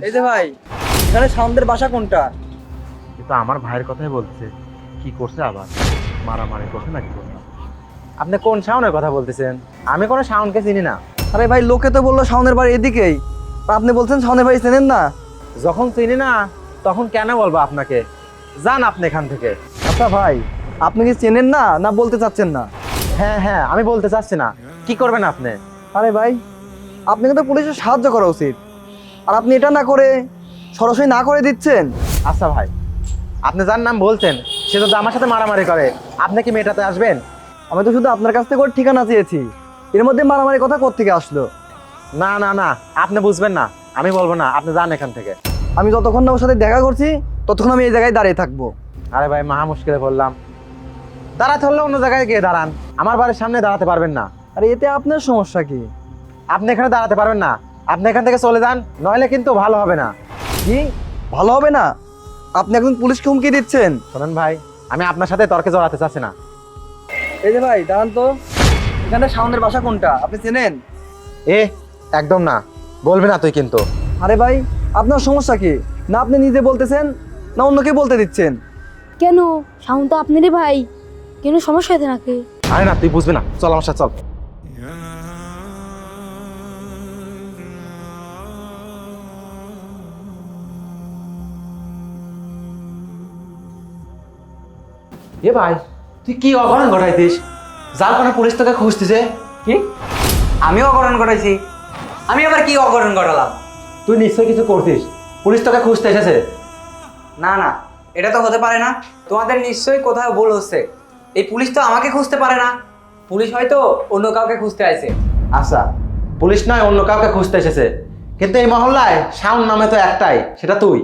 এই যে ভাই, এখানে সাউন্ডের বাসা কোনটা? কিন্তু আমার ভাইয়ের কথাই বলছে। কি করছে আবার? মারামারি করছে নাকি কোথাও? আপনি কোন সাউন্ডের কথা বলতেছেন? আমি কোনো সাউন্ডকে চিনি না। আরে ভাই, লোকে তো বললো সাউন্ডের বাড়ি এদিকেই, আর আপনি বলছেন সাউন্ডের বাড়ি চেনেন না। যখন চিনি না তখন কেন বলবো আপনাকে? যান আপনি এখান থেকে। আচ্ছা ভাই, আপনি কি চেনেন না, না বলতে চাচ্ছেন না? হ্যাঁ হ্যাঁ, আমি বলতে চাচ্ছি না। কি করবেন আপনি? আরে ভাই, আপনাকে তো পুলিশের সাহায্য করা উচিত, আর আপনি এটা না করে সরাসরি না করে দিচ্ছেন। আচ্ছা ভাই, আপনি যার নাম বলছেন সে যদি আমার সাথে মারামারি করে, আপনি কি মেটাতে আসবেন? আমি তো শুধু আপনার কাছ থেকে ওর ঠিকানা চেয়েছি, এর মধ্যে মারামারি কথা কোত্থেকে আসলো? না না না, আপনি বুঝবেন না, আমি বলবো না, আপনি যান এখান থেকে। আমি যতক্ষণ না ওর সাথে দেখা করছি ততক্ষণ আমি এই জায়গায় দাঁড়িয়ে থাকবো। আরে ভাই, মহা মুশকিলে পড়লাম। দাঁড়াতে হলে অন্য জায়গায় গিয়ে দাঁড়ান, আমার বাড়ির সামনে দাঁড়াতে পারবেন না। আরে এতে আপনার সমস্যা কি? আপনি এখানে দাঁড়াতে পারবেন না, আপনি এখান থেকে চলে যান, নইলে কিন্তু ভালো হবে না। কি ভালো হবে না? আপনি একজন পুলিশকে হুমকি দিচ্ছেন? শোনেন ভাই, আমি আপনার সাথে তর্কে জড়াতে চাচ্ছি না। এই যে ভাই দাঁড়ান তো, এখানে সাউন্ডের বাসা কোনটা আপনি চেনেন? এ একদম না, বলবি না তুই কিন্তু। আরে ভাই, আপনার সমস্যা কি? না আপনি নিজে বলতেছেন, না অন্যকে বলতে দিচ্ছেন? কেন? শাওন তো আপনারই ভাই, কেন সমস্যা হয়েছে নাকি? আরে না, তুই বুঝবি না, চল আমার সাথে চল। এ ভাই, তুই কি অঘটন ঘটাইছিস? যার কারণে পুলিশ তোকে খুঁজতেছে। কি? আমিও অঘটন ঘটাইছি? আমি আবার কি অঘটন ঘটালাম? তুই নিশ্চয়ই কিছু করছিস, পুলিশ তোকে খুঁজতে এসেছে। না না, এটা তো হতে পারে না। তোমাদের নিশ্চয়ই কোথাও ভুল হচ্ছে। এই পুলিশ তো আমাকে খুঁজতে পারে না, পুলিশ হয়তো অন্য কাউকে খুঁজতে আইছে। আচ্ছা, পুলিশ নয় অন্য কাউকে খুঁজতে এসেছে, কিন্তু এই মহল্লায় শাওন নামে তো একটাই, সেটা তুই।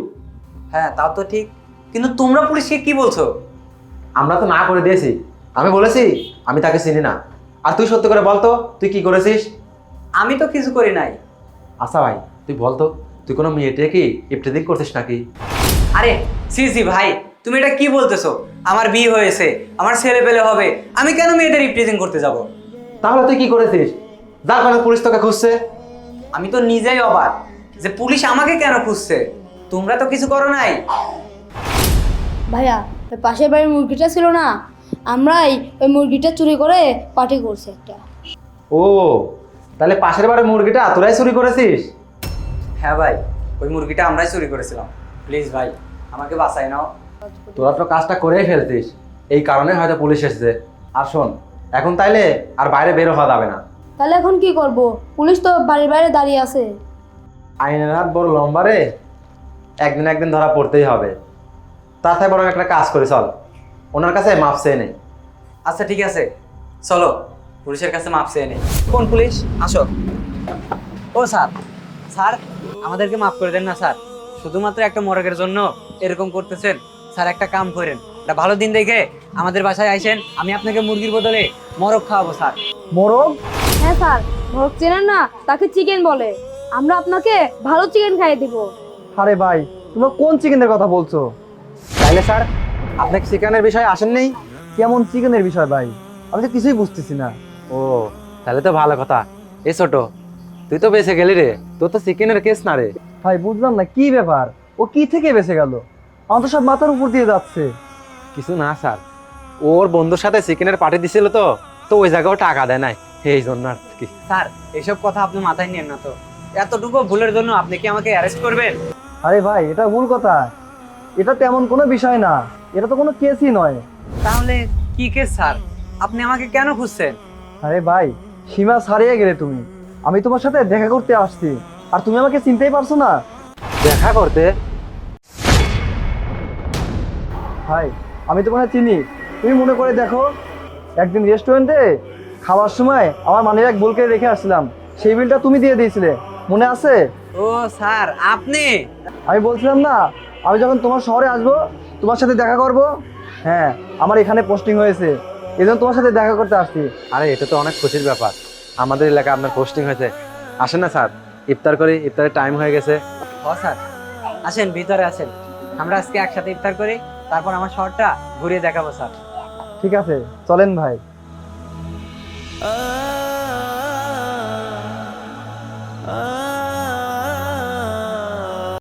হ্যাঁ তাও তো ঠিক, কিন্তু তোমরা পুলিশকে কি বলছো? আমরা তো না করে দিয়েছি, আমি বলেছি আমি তাকে চিনি না। আর তুই সত্যি করে বলতো, তুই কি করেছিস? আমি তো কিছু করি নাই। আচ্ছা ভাই, তুই বলতো, তুই কোনো মেয়েটে কি ইফতেদিক করছিস নাকি? আরে সি সি ভাই, তুমি এটা কি বলতেছো? আমার বিয়ে হয়েছে, আমার ছেলে পেলে হবে, আমি কেন মেয়েদের রিপ্রেজেন্ট করতে যাব? তাহলে তুই কি করেছিস যার কারণে পুলিশ তোকে খুঁজছে? আমি তো নিজেই অবাক যে পুলিশ আমাকে কেন খুঁজছে। তোমরা তো কিছু করো নাই। ভাইয়া, ওই পাশের বাড়ির মুরগিটা ছিল না, আমরাই ওই মুরগিটা চুরি করে পার্টি করছি একটা। ও, তাহলে পাশের বাড়ির মুরগিটা তোরাই চুরি করেছিস? হ্যাঁ ভাই, ওই মুরগিটা আমরাই চুরি করেছিলাম। প্লিজ ভাই, আমাকে বাঁচাই নাও। তোরা তো কাজটা করেই ফেলতিস, এই কারণে হয়তো পুলিশ এসেছে। আর শোন, এখন তাইলে আর বাইরে বের হওয়া যাবে না। তাহলে এখন কি করব? পুলিশ তো বাড়ির বাইরে দাঁড়িয়ে আছে। আইনের হাত বড় লম্বা রে, একদিন একদিন ধরা পড়তেই হবে। তার থেকে বরং একটা কাজ করি, চল ওনার কাছে মাপ চেয়ে নেই। আচ্ছা ঠিক আছে, চলো পুলিশের কাছে মাপ চেয়ে নেই। কোন পুলিশ? আসো। ও স্যার, স্যার আমাদেরকে মাফ করে দেন না স্যার, শুধুমাত্র একটা মরগের জন্য এরকম করতেছেন। স্যার একটা কাম করেন, একটা ভালো দিন দেখে আমাদের বাসায় আইসেন, আমি আপনাকে মুরগির বদলে মরগ খাওয়াবো স্যার। মোরগ? হ্যাঁ স্যার, মোরগ চেনেন না, তাকে চিকেন বলে। আমরা আপনাকে ভালো চিকেন খাইয়ে দিব। আরে ভাই, তোমরা কোন চিকেনের কথা বলছো? তাইলে স্যার, আপনি চিকেনের বিষয়ে আসেননি? কেমন চিকেনের বিষয় ভাই? আমি তো কিছুই বুঝতেছি না। ও, তাহলে তো ভালো কথা। এ ছোট, তুই তো বেঁচে গেলি রে, তোর তো চিকেনের কেস না রে। ভাই বুঝলাম না কি ব্যাপার, ও কি থেকে বেঁচে গেল? আমার তো সব মাথার উপর দিয়ে যাচ্ছে। কিছু না স্যার, ওর বন্ধুর সাথে চিকেনের পার্টি দিছিল, তো তো ওই জায়গাও টাকা দেয় নাই, এই জন্য আর কি। স্যার এসব কথা আপনি মাথায় নিয়েন না তো, এতটুকু ভুলের জন্য আপনি কি আমাকে অ্যারেস্ট করবেন? আরে ভাই, এটা ভুল কথা, এটা তেমন কোনো বিষয় না, এটা তো কোনো কেসই নয়। তাহলে কি কেস স্যার? আপনি আমাকে কেন খুঁজছেন? আরে ভাই, সীমা ছাড়িয়ে গেলে তুমি। আমি তোমার সাথে দেখা করতে আসছি, আর তুমি আমাকে চিনতেই পারছো না? দেখা করতে? ভাই, আমি তোমাকে চিনি, তুমি মনে করে দেখো, একদিন রেস্টুরেন্টে খাওয়ার সময় আমার মানিব্যাগ ভুল করে রেখে আসছিলাম, সেই বিলটা তুমি দিয়ে দিয়েছিলে, মনে আছে? ও স্যার, আপনি? আমি বলছিলাম না, আমি যখন তোমার শহরে আসবো, তোমার সাথে দেখা করব। হ্যাঁ, আমার এখানে পোস্টিং হয়েছে, এই জন্য তোমার সাথে দেখা করতে আসছি। আরে এটা তো অনেক খুশির ব্যাপার, আমাদের এলাকায় আপনার পোস্টিং হয়েছে। আসেন না স্যার, ইফতার করি, ইফতারের টাইম হয়ে গেছে। ও স্যার, আসেন ভিতরে আসেন, আমরা আজকে একসাথে ইফতার করি, তারপর আমার শহরটা ঘুরিয়ে দেখাবো স্যার। ঠিক আছে, চলেন ভাই।